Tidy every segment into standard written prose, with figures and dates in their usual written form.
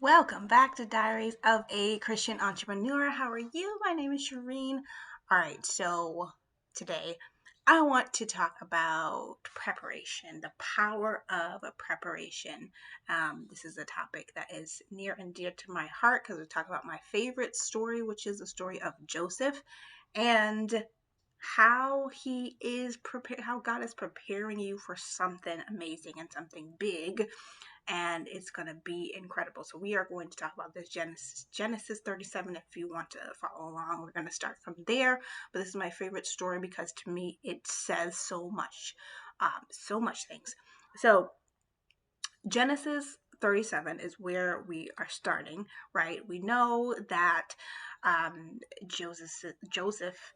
Welcome back to Diaries of a Christian Entrepreneur. How are you? My name is Shireen. All right, so today I want to talk about preparation, the power of a preparation. This is a topic that is near and dear to my heart because we talk about my favorite story, which is the story of Joseph and how how God is preparing you for something amazing and something big, and it's going to be incredible. So we are going to talk about this Genesis 37. If you want to follow along, we're going to start from there. But this is my favorite story because to me it says so much things. So Genesis 37 is where we are starting, right? We know that Joseph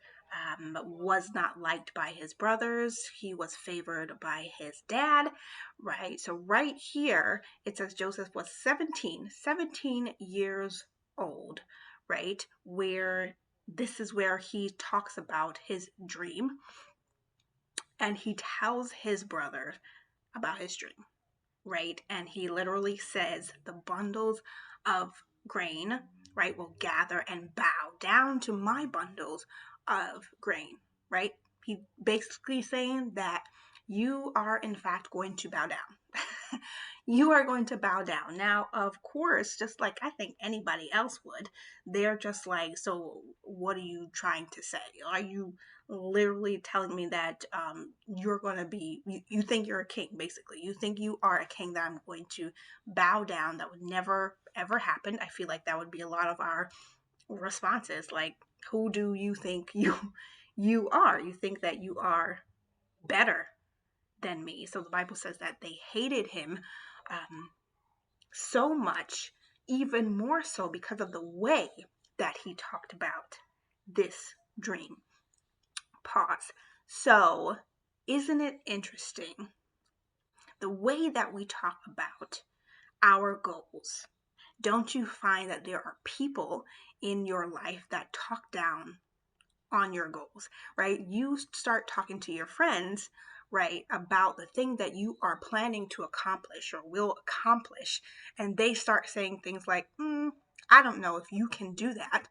was not liked by his brothers. He was favored by his dad, right? So right here, it says Joseph was 17 years old, right? Where this is where he talks about his dream and he tells his brother about his dream, right? And he literally says the bundles of grain, right, will gather and bow down to my bundles of grain, right? He basically saying that you are in fact going to bow down. You are going to bow down. Now, of course, just like I think anybody else would, they're just like, so what are you trying to say? Are you literally telling me that you're going to be, you think you're a king, basically? You think you are a king that I'm going to bow down? That would never, ever happen. I feel like that would be a lot of our responses. Like, who do you think you are? You think that you are better than me. So the Bible says that they hated him um, so much, even more so because of the way that he talked about this dream. Pause. So, isn't it interesting the way that we talk about our goals? Don't you find that there are people in your life that talk down on your goals, right? You start talking to your friends, right, about the thing that you are planning to accomplish or will accomplish, and they start saying things like, I don't know if you can do that.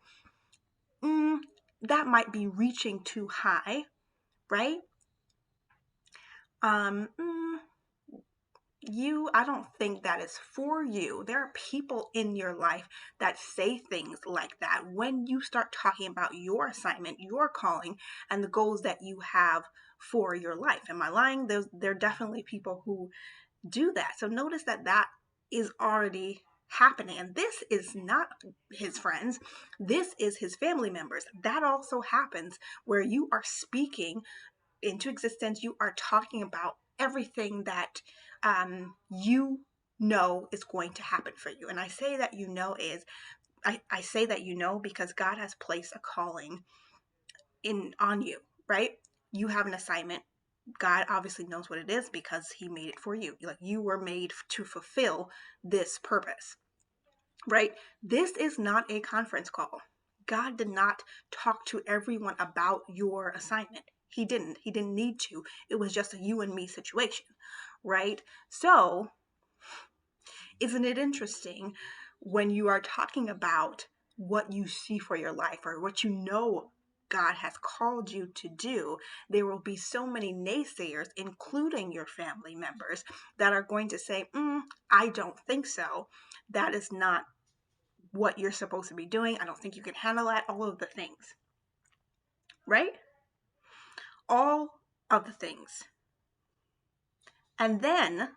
Mm, that might be reaching too high, right? Um, mm, I don't think that is for you. There are people in your life that say things like that when you start talking about your assignment, your calling, and the goals that you have for your life. Am I lying? There are definitely people who do that. So notice that that is already happening. And this is not his friends, this is his family members. That also happens where you are speaking into existence, you are talking about everything that you know is going to happen for you. And I say that I say that because God has placed a calling in on you, right? You have an assignment. God obviously knows what it is because he made it for you. Like, you were made to fulfill this purpose, right? This is not a conference call. God did not talk to everyone about your assignment. He didn't need to. It was just a you and me situation, right? So, isn't it interesting when you are talking about what you see for your life or what you know God has called you to do, there will be so many naysayers, including your family members, that are going to say, I don't think so. That is not what you're supposed to be doing. I don't think you can handle that. All of the things, right? All of the things. And then,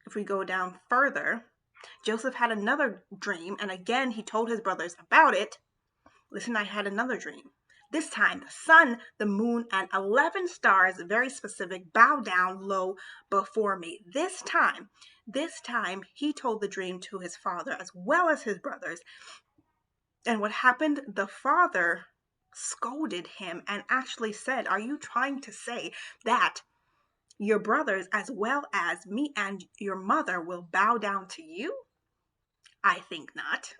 if we go down further, Joseph had another dream, and again he told his brothers about it. Listen, I had another dream. This time, the sun, the moon, and 11 stars, very specific, bow down low before me. This time, he told the dream to his father as well as his brothers. And what happened? The father scolded him and actually said, are you trying to say that your brothers, as well as me and your mother, will bow down to you? I think not.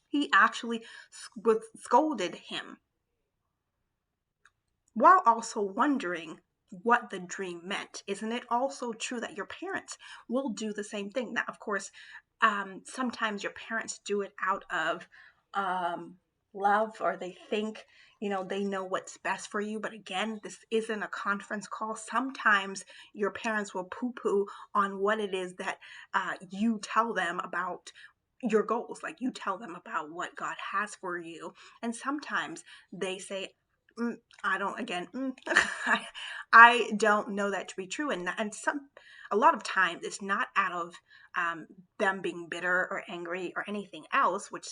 He actually scolded him while also wondering, what the dream meant. Isn't it also true that your parents will do the same thing? Now, of course, sometimes your parents do it out of love, or they think, they know what's best for you. But again, this isn't a conference call. Sometimes your parents will poo-poo on what it is that you tell them about your goals. Like, you tell them about what God has for you. And sometimes they say, I don't, again, I don't know that to be true. And a lot of times it's not out of them being bitter or angry or anything else, which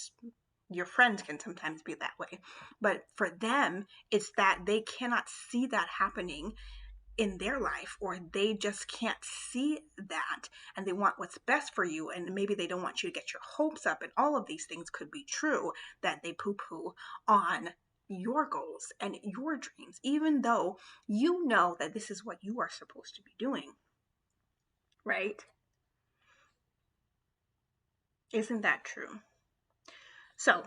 your friends can sometimes be that way. But for them, it's that they cannot see that happening in their life, or they just can't see that, and they want what's best for you, and maybe they don't want you to get your hopes up, and all of these things could be true, that they poo-poo on your goals and your dreams, even though you know that this is what you are supposed to be doing, right? Isn't that true? So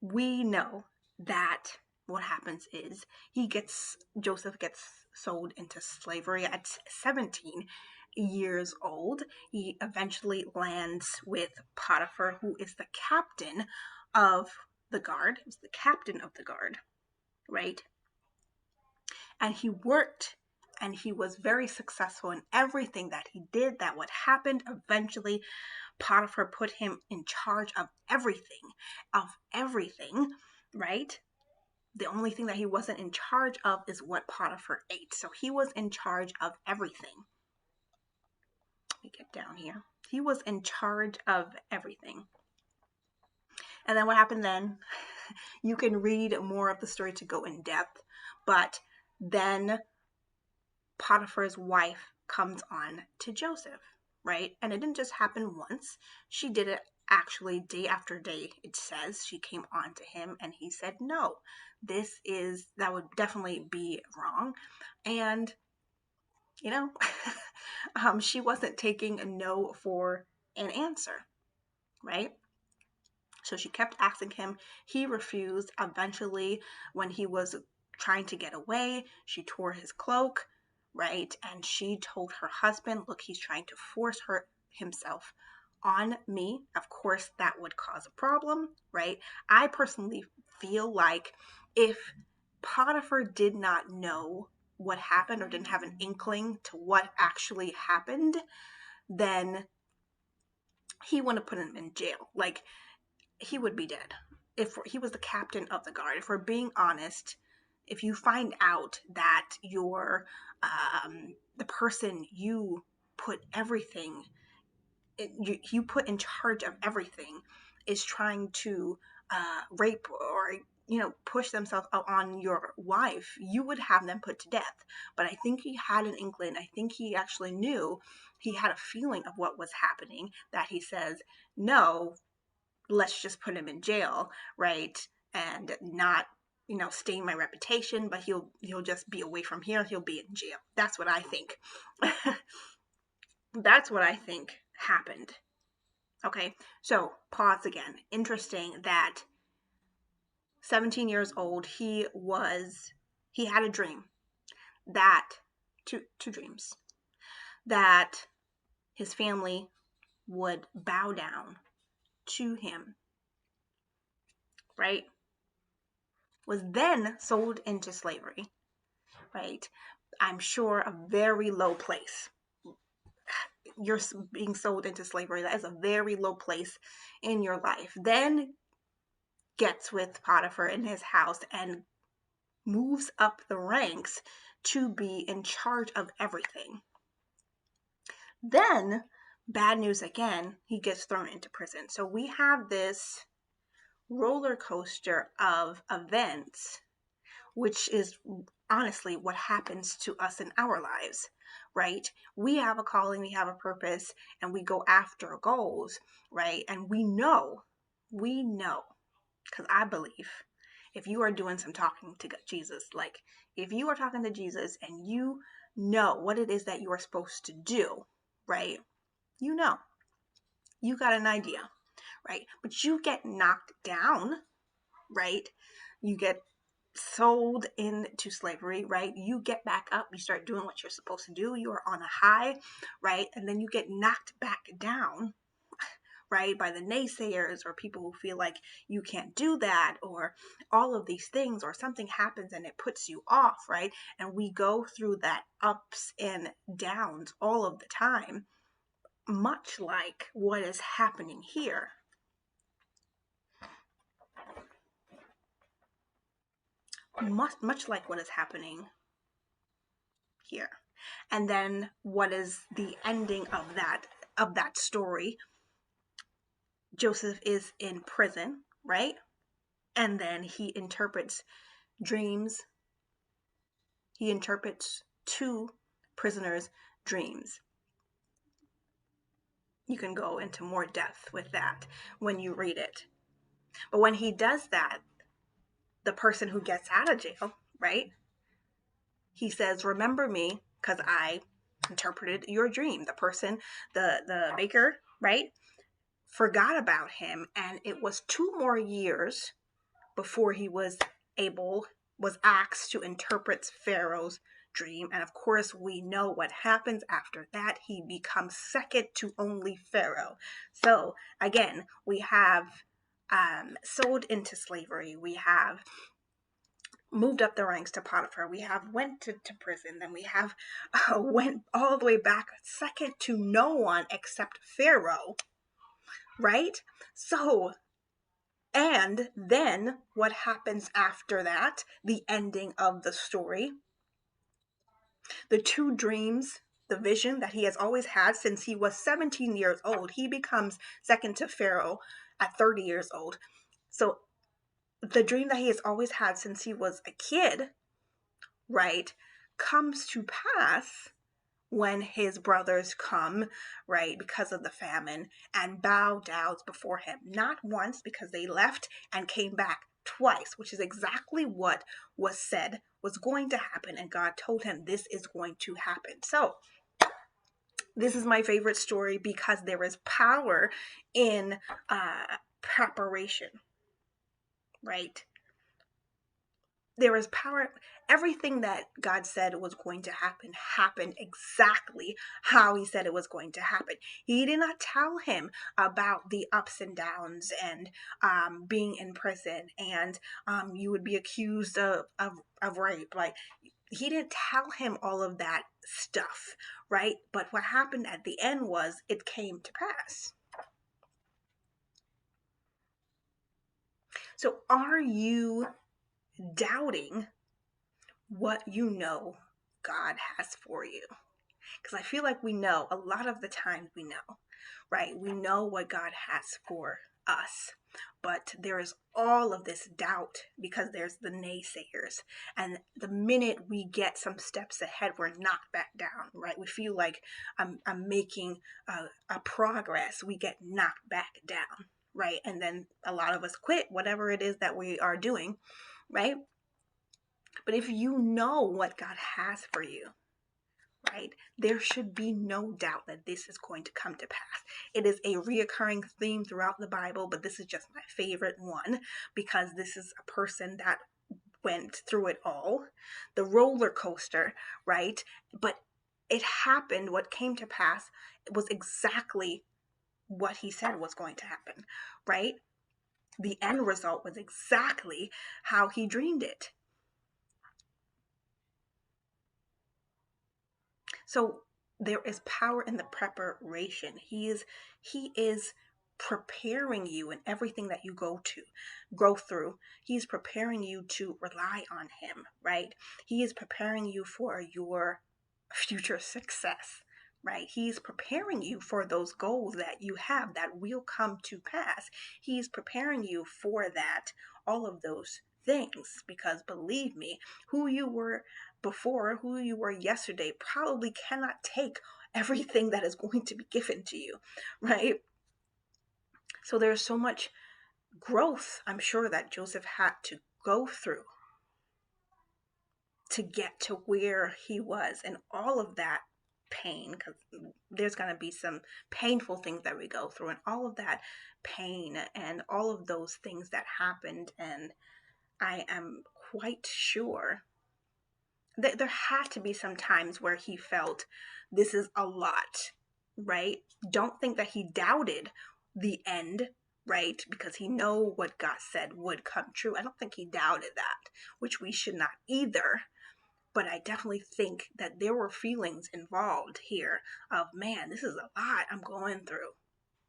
we know that what happens is Joseph gets sold into slavery at 17 years old. He eventually lands with Potiphar, who is the captain of the guard. He's the captain of the guard, right? And he worked, and he was very successful in everything that he did. That what happened eventually, Potiphar put him in charge of everything, right? The only thing that he wasn't in charge of is what Potiphar ate. So he was in charge of everything. Let me get down here. He was in charge of everything. And then what happened then? You can read more of the story to go in depth, but then Potiphar's wife comes on to Joseph, right? And it didn't just happen once. She did it actually day after day. It says she came on to him, and he said, no, that would definitely be wrong. And, she wasn't taking a no for an answer, right? So she kept asking him. He refused. Eventually, when he was trying to get away, she tore his cloak, right? And she told her husband, look, he's trying to force himself on me. Of course, that would cause a problem, right? I personally feel like if Potiphar did not know what happened, or didn't have an inkling to what actually happened, then he wouldn't have put him in jail. Like, he would be dead if he was the captain of the guard. If we're being honest, if you find out that the person you put everything, you put in charge of everything, is trying to rape, or push themselves on your wife, you would have them put to death. But I think he had an inkling. I think he actually knew. He had a feeling of what was happening, that he says, no, let's just put him in jail, right? And not, stain my reputation, but he'll just be away from here. He'll be in jail. That's what I think. That's what I think happened. Okay, so pause again. Interesting that 17 years old, he had a dream, that two dreams, that his family would bow down to him, right? Was then sold into slavery, right? I'm sure a very low place. You're being sold into slavery. That is a very low place in your life. Then gets with Potiphar in his house and moves up the ranks to be in charge of everything. Then, bad news again, he gets thrown into prison. So we have this roller coaster of events, which is honestly what happens to us in our lives, right? We have a calling, we have a purpose, and we go after goals, right? And we know, because I believe if you are doing some talking to Jesus, like if you are talking to Jesus and you know what it is that you are supposed to do, right? You got an idea, right? But you get knocked down, right? You get sold into slavery, right? You get back up, you start doing what you're supposed to do, you are on a high, right? And then you get knocked back down, right, by the naysayers or people who feel like you can't do that, or all of these things, or something happens and it puts you off, right? And we go through that ups and downs all of the time, much like what is happening here. Much like what is happening here. And then what is the ending of that story? Joseph is in prison, right? And then he interprets dreams. He interprets two prisoners' dreams. You can go into more depth with that when you read it. But when he does that, the person who gets out of jail, right? He says, "Remember me, because I interpreted your dream." The person, the baker, right, forgot about him, and it was 2 more years before he was asked to interpret Pharaoh's dream. And of course, we know what happens after that. He becomes second to only Pharaoh. So again, we have sold into slavery. We have moved up the ranks to Potiphar. We have went to prison. Then we have went all the way back second to no one except Pharaoh, right? So, and then what happens after that? The ending of the story. The two dreams, the vision that he has always had since he was 17 years old, he becomes second to Pharaoh at 30 years old. So the dream that he has always had since he was a kid, right, comes to pass when his brothers come, right, because of the famine, and bow down before him. Not once, because they left and came back twice, which is exactly what was said was going to happen. And God told him this is going to happen. So this is my favorite story because there is power in preparation, right? There is power. Everything that God said was going to happen happened exactly how he said it was going to happen. He did not tell him about the ups and downs and being in prison, and you would be accused of rape. Like, he didn't tell him all of that stuff, right? But what happened at the end was it came to pass. So are you doubting what you know God has for you? Because I feel like we know, a lot of the time we know, right? We know what God has for us. But there is all of this doubt because there's the naysayers. And the minute we get some steps ahead, we're knocked back down, right? We feel like I'm making a progress. We get knocked back down, right? And then a lot of us quit whatever it is that we are doing, right? But if you know what God has for you, right, there should be no doubt that this is going to come to pass. It is a reoccurring theme throughout the Bible, but this is just my favorite one because this is a person that went through it all, the roller coaster, right? But it happened. What came to pass was exactly what he said was going to happen, right? The end result was exactly how he dreamed it. So there is power in the preparation. He is preparing you in everything that you go through. He's preparing you to rely on him, right? He is preparing you for your future success, right? He's preparing you for those goals that you have that will come to pass. He's preparing you for that, all of those things, because believe me, who you were before, who you were yesterday, probably cannot take everything that is going to be given to you, right? So there's so much growth, I'm sure, that Joseph had to go through to get to where he was, and all of that pain, because there's going to be some painful things that we go through, and all of that pain and all of those things that happened. And I am quite sure that there had to be some times where he felt this is a lot, right? Don't think that he doubted the end, right? Because he know what God said would come true. I don't think he doubted that, which we should not either. But I definitely think that there were feelings involved here of, man, this is a lot I'm going through,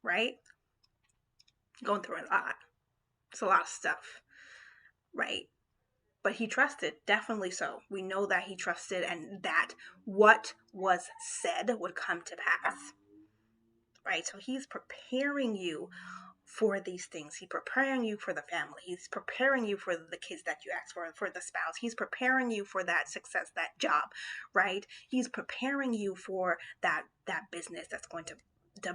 right? Going through a lot. It's a lot of stuff, right? But he trusted, definitely so. We know that he trusted and that what was said would come to pass, right? So he's preparing you for these things. He's preparing you for the family. He's preparing you for the kids that you ask for the spouse. He's preparing you for that success, that job, right? He's preparing you for that business that's going to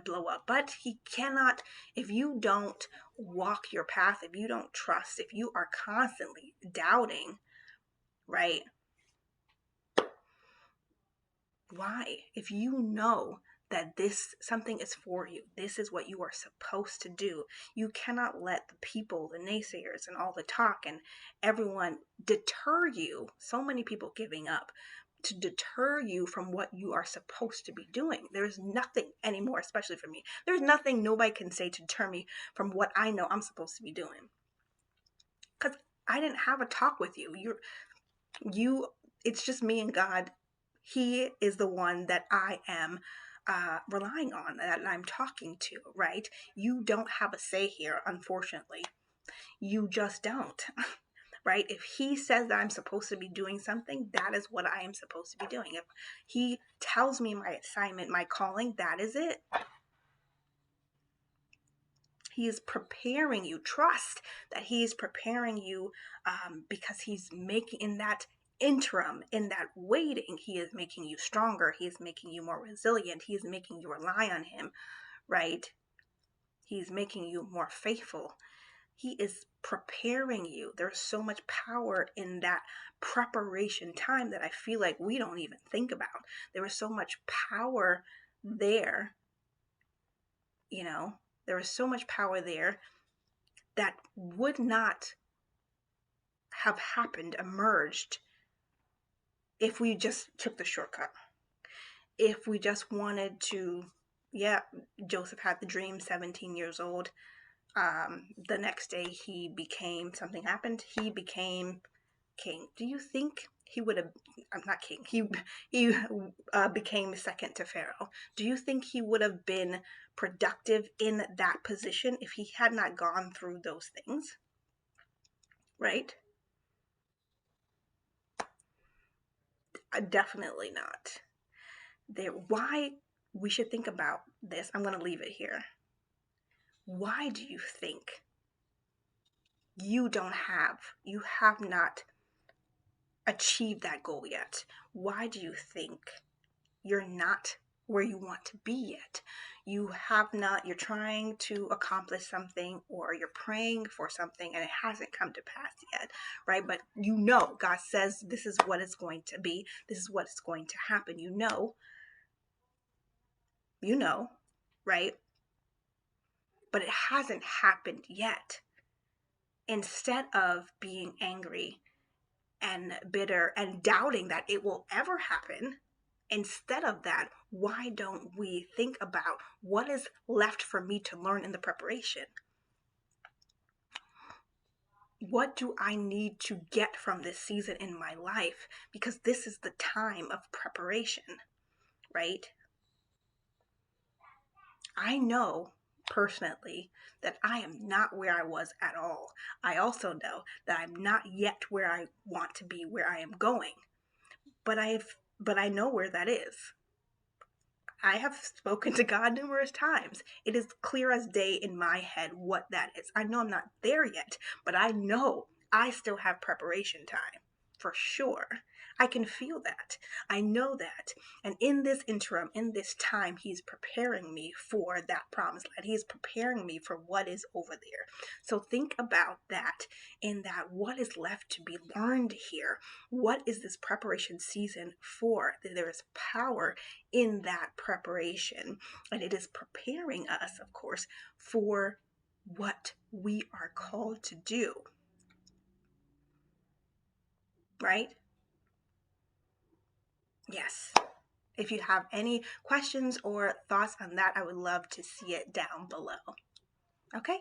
blow up. But he cannot, if you don't walk your path, if you don't trust, if you are constantly doubting, right? Why? If you know that this something is for you, this is what you are supposed to do, you cannot let the people, the naysayers and all the talk and everyone deter you. So many people giving up to deter you from what you are supposed to be doing. There's nothing anymore, especially for me. There's nothing nobody can say to deter me from what I know I'm supposed to be doing. Because I didn't have a talk with you. You it's just me and God. He is the one that I am relying on, that I'm talking to, right? You don't have a say here, unfortunately. You just don't, right? If he says that I'm supposed to be doing something, that is what I am supposed to be doing. If he tells me my assignment, my calling, that is it. He is preparing you. Trust that he is preparing you because he's making in that interim, in that waiting, he is making you stronger. He is making you more resilient. He is making you rely on him, right? He's making you more faithful. He is preparing you. There's so much power in that preparation time that I feel like we don't even think about. There is so much power there, you know, there is so much power there that would not have happened, emerged, if we just took the shortcut. If we just wanted to, yeah, Joseph had the dream, 17 years old. The next day something happened. He became king. Do you think he would have, I'm not king, he became second to Pharaoh. Do you think he would have been productive in that position if he had not gone through those things? Right? Definitely not. Why we should think about this, I'm going to leave it here. Why do you think you have not achieved that goal yet? Why do you think you're not where you want to be yet? You're trying to accomplish something, or you're praying for something and it hasn't come to pass yet, right? But God says this is what it's going to be. This is what's going to happen. Right? But it hasn't happened yet. Instead of being angry and bitter and doubting that it will ever happen, instead of that, why don't we think about what is left for me to learn in the preparation? What do I need to get from this season in my life? Because this is the time of preparation, right? I know personally that I am not where I was at all. I also know that I'm not yet where I want to be, where I am going. But I know where that is. I have spoken to God numerous times. It is clear as day in my head what that is. I know I'm not there yet, but I know I still have preparation time for sure. I can feel that. I know that. And in this interim, in this time, he's preparing me for that promised land. He's preparing me for what is over there. So think about that, in that what is left to be learned here. What is this preparation season for? There is power in that preparation, and it is preparing us, of course, for what we are called to do. right? Yes. If you have any questions or thoughts on that, I would love to see it down below. Okay?